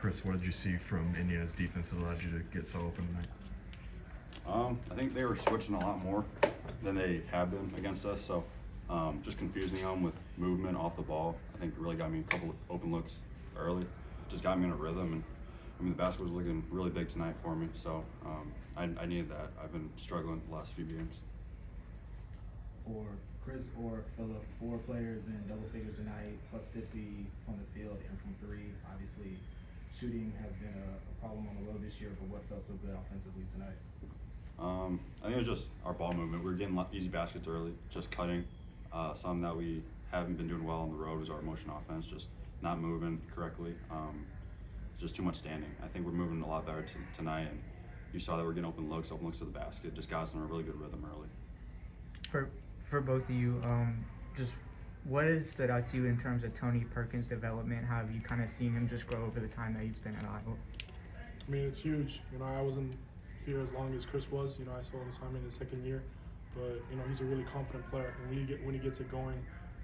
Kris, what did you see from Indiana's defense that allowed you to get so open tonight? I think they were switching a lot more than they have been against us. So just confusing them with movement off the ball, I think really got me a couple of open looks early. Just got me in a rhythm, and I mean the basket was looking really big tonight for me. So I needed that. I've been struggling the last few games. For Kris or Filip, 4 players in double figures tonight, plus 50 from the field and from 3. Obviously, shooting has been a problem on the road this year, but what felt so good offensively tonight? I think it was just our ball movement. We were getting easy baskets early, just cutting. Something that we haven't been doing well on the road was our motion offense, just not moving correctly. Just too much standing. I think we're moving a lot better tonight, and you saw that we're getting open looks to the basket. Just got us in a really good rhythm early. For both of you, just what has stood out to you in terms of Tony Perkins' development? How have you kind of seen him just grow over the time that he's been at Iowa? I mean, it's huge. I wasn't here as long as Kris was. I saw him in his second year, but he's a really confident player. And when he gets it going,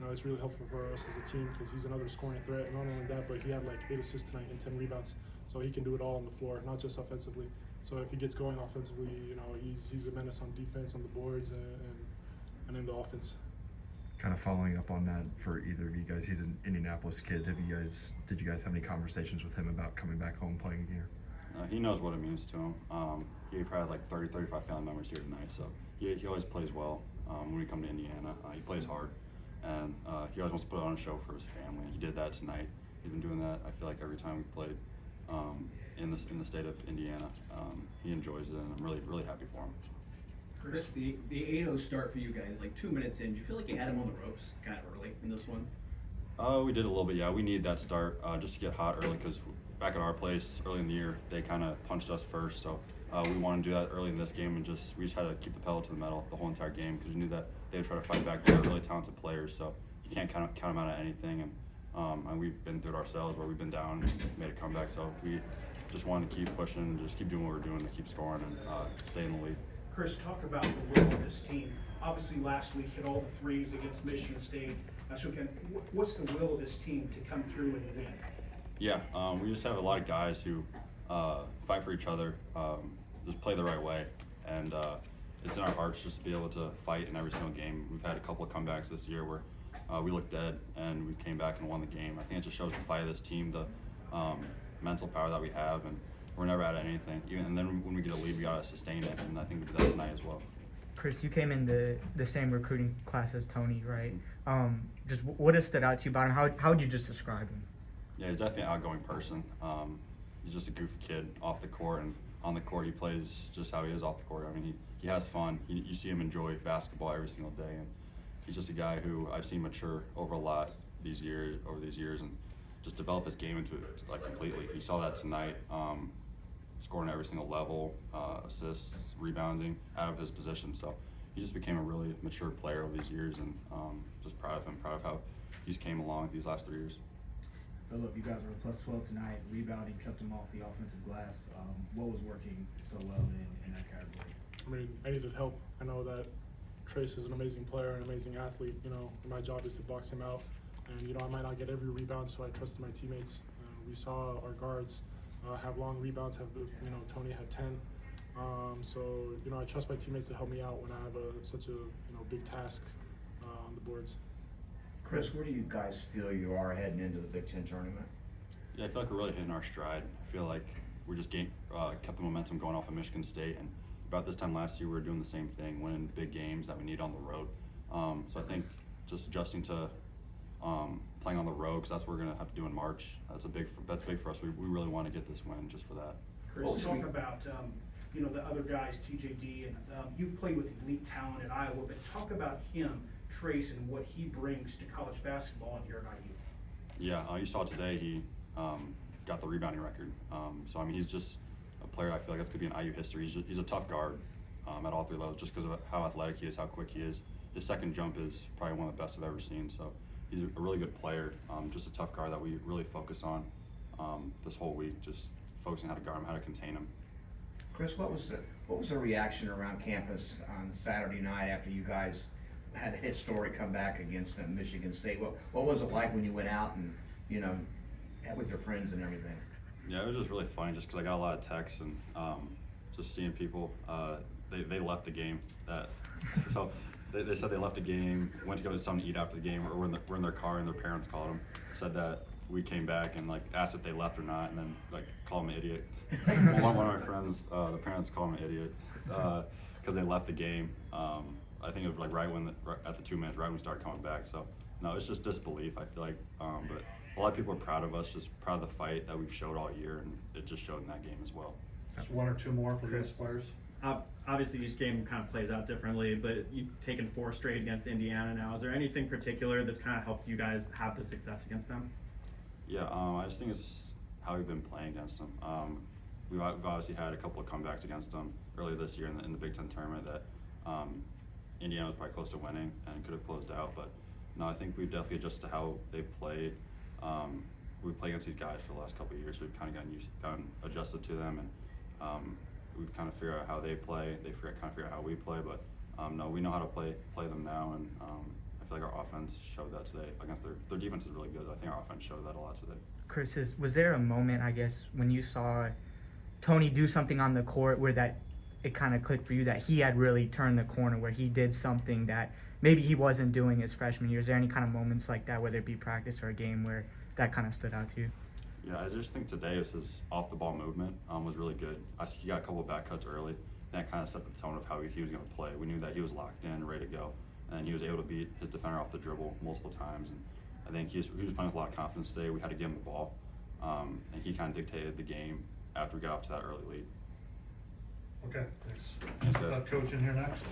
it's really helpful for us as a team because he's another scoring threat. And not only that, but he had like 8 assists tonight and 10 rebounds, so he can do it all on the floor, not just offensively. So if he gets going offensively, he's a menace on defense, on the boards, and in the offense. Kind of following up on that for either of you guys, he's an Indianapolis kid. Did you guys have any conversations with him about coming back home playing here? He knows what it means to him. He probably had like 30, 35 family members here tonight, so he always plays well when we come to Indiana. He plays hard, and he always wants to put on a show for his family. He did that tonight. He's been doing that, I feel like, every time we played in the state of Indiana. He enjoys it, and I'm really, really happy for him. Kris, the 8-0 start for you guys, like 2 minutes in, do you feel like you had him on the ropes kind of early in this one? We did a little bit, yeah. We need that start just to get hot early because back at our place early in the year, they kind of punched us first. So we want to do that early in this game, and we just had to keep the pedal to the metal the whole entire game because we knew that they would try to fight back. They're really talented players, so you can't count them out of anything. And we've been through it ourselves where we've been down and made a comeback. So we just wanted to keep pushing, just keep doing what we're doing to keep scoring and stay in the lead. Kris, talk about the will of this team. Obviously, last week hit all the threes against Michigan State. So what's the will of this team to come through and win? Yeah, we just have a lot of guys who fight for each other, just play the right way, and it's in our hearts just to be able to fight in every single game. We've had a couple of comebacks this year where we looked dead and we came back and won the game. I think it just shows the fight of this team, the mental power that we have, and we're never out of anything. And then when we get a lead, we gotta sustain it, and I think we did that tonight as well. Kris, you came in the same recruiting class as Tony, right? Just what has stood out to you about him? How would you just describe him? Yeah, he's definitely an outgoing person. He's just a goofy kid off the court, and on the court he plays just how he is off the court. I mean, he has fun. You see him enjoy basketball every single day, and he's just a guy who I've seen mature over these years, and just develop his game into it like completely. You saw that tonight, scoring every single level, assists, rebounding out of his position. So he just became a really mature player over these years, and just proud of him, proud of how he's came along these last 3 years. Filip, you guys were plus 12 tonight. Rebounding kept him off the offensive glass. What was working so well in that category? I mean, I needed help. I know that Trace is an amazing player, an amazing athlete. My job is to box him out. And, I might not get every rebound, so I trusted my teammates. We saw our guards have long rebounds. Tony had 10. So, I trust my teammates to help me out when I have such a big task on the boards. Kris, where do you guys feel you are heading into the Big Ten tournament? Yeah, I feel like we're really hitting our stride. I feel like we're just kept the momentum going off of Michigan State, and about this time last year we were doing the same thing, winning the big games that we need on the road. So I think just adjusting to playing on the road, because that's what we're going to have to do in March. That's big for us. We really want to get this win just for that. Kris, talk about the other guys, TJD, and you played with elite talent at Iowa, but talk about him, Trace, and what he brings to college basketball and here at IU. Yeah, you saw today he got the rebounding record. So I mean, he's just a player. I feel like that's going to be in IU history. He's a tough guard at all 3 levels, just because of how athletic he is, how quick he is. His second jump is probably one of the best I've ever seen. So he's a really good player. Just a tough guard that we really focus on this whole week, just focusing how to guard him, how to contain him. Kris, what was the reaction around campus on Saturday night after you guys had a historic comeback against Michigan State? What was it like when you went out and had with your friends and everything? Yeah, it was just really funny just because I got a lot of texts and just seeing people, they left the game. So they said they left the game, went to go get something to eat after the game, or were in their car and their parents called them, said that we came back and like asked if they left or not, and then like called them an idiot. One of my friends, the parents called him an idiot because they left the game. I think it was like right at the 2 minutes, right when we started coming back. So no, it's just disbelief. I feel like, but a lot of people are proud of us, just proud of the fight that we've showed all year, and it just showed in that game as well. Just one or two more for these players. Obviously, each game kind of plays out differently, but you've taken 4 straight against Indiana now. Is there anything particular that's kind of helped you guys have the success against them? Yeah, I just think it's how we've been playing against them. We've obviously had a couple of comebacks against them earlier this year in the Big Ten tournament that Indiana was probably close to winning and could have closed out. But no, I think we've definitely adjusted to how they played. We played against these guys for the last couple of years, so we've kind of gotten adjusted to them, and we've kind of figured out how they play. They kind of figure out how we play, but no, we know how to play them now, and I feel like our offense showed that today against their defense is really good. I think our offense showed that a lot today. Chris, was there a moment, I guess, when you saw Tony do something on the court where that it kind of clicked for you that he had really turned the corner, where he did something that maybe he wasn't doing his freshman year? Is there any kind of moments like that, whether it be practice or a game, where that kind of stood out to you? Yeah, I just think today his off-the-ball movement was really good. He got a couple of back cuts early, and that kind of set the tone of how he was going to play. We knew that he was locked in, ready to go, and he was able to beat his defender off the dribble multiple times. And I think he was playing with a lot of confidence today. We had to give him the ball, and he kind of dictated the game after we got off to that early lead. Okay, thanks. Thanks, guys. Coach in here next.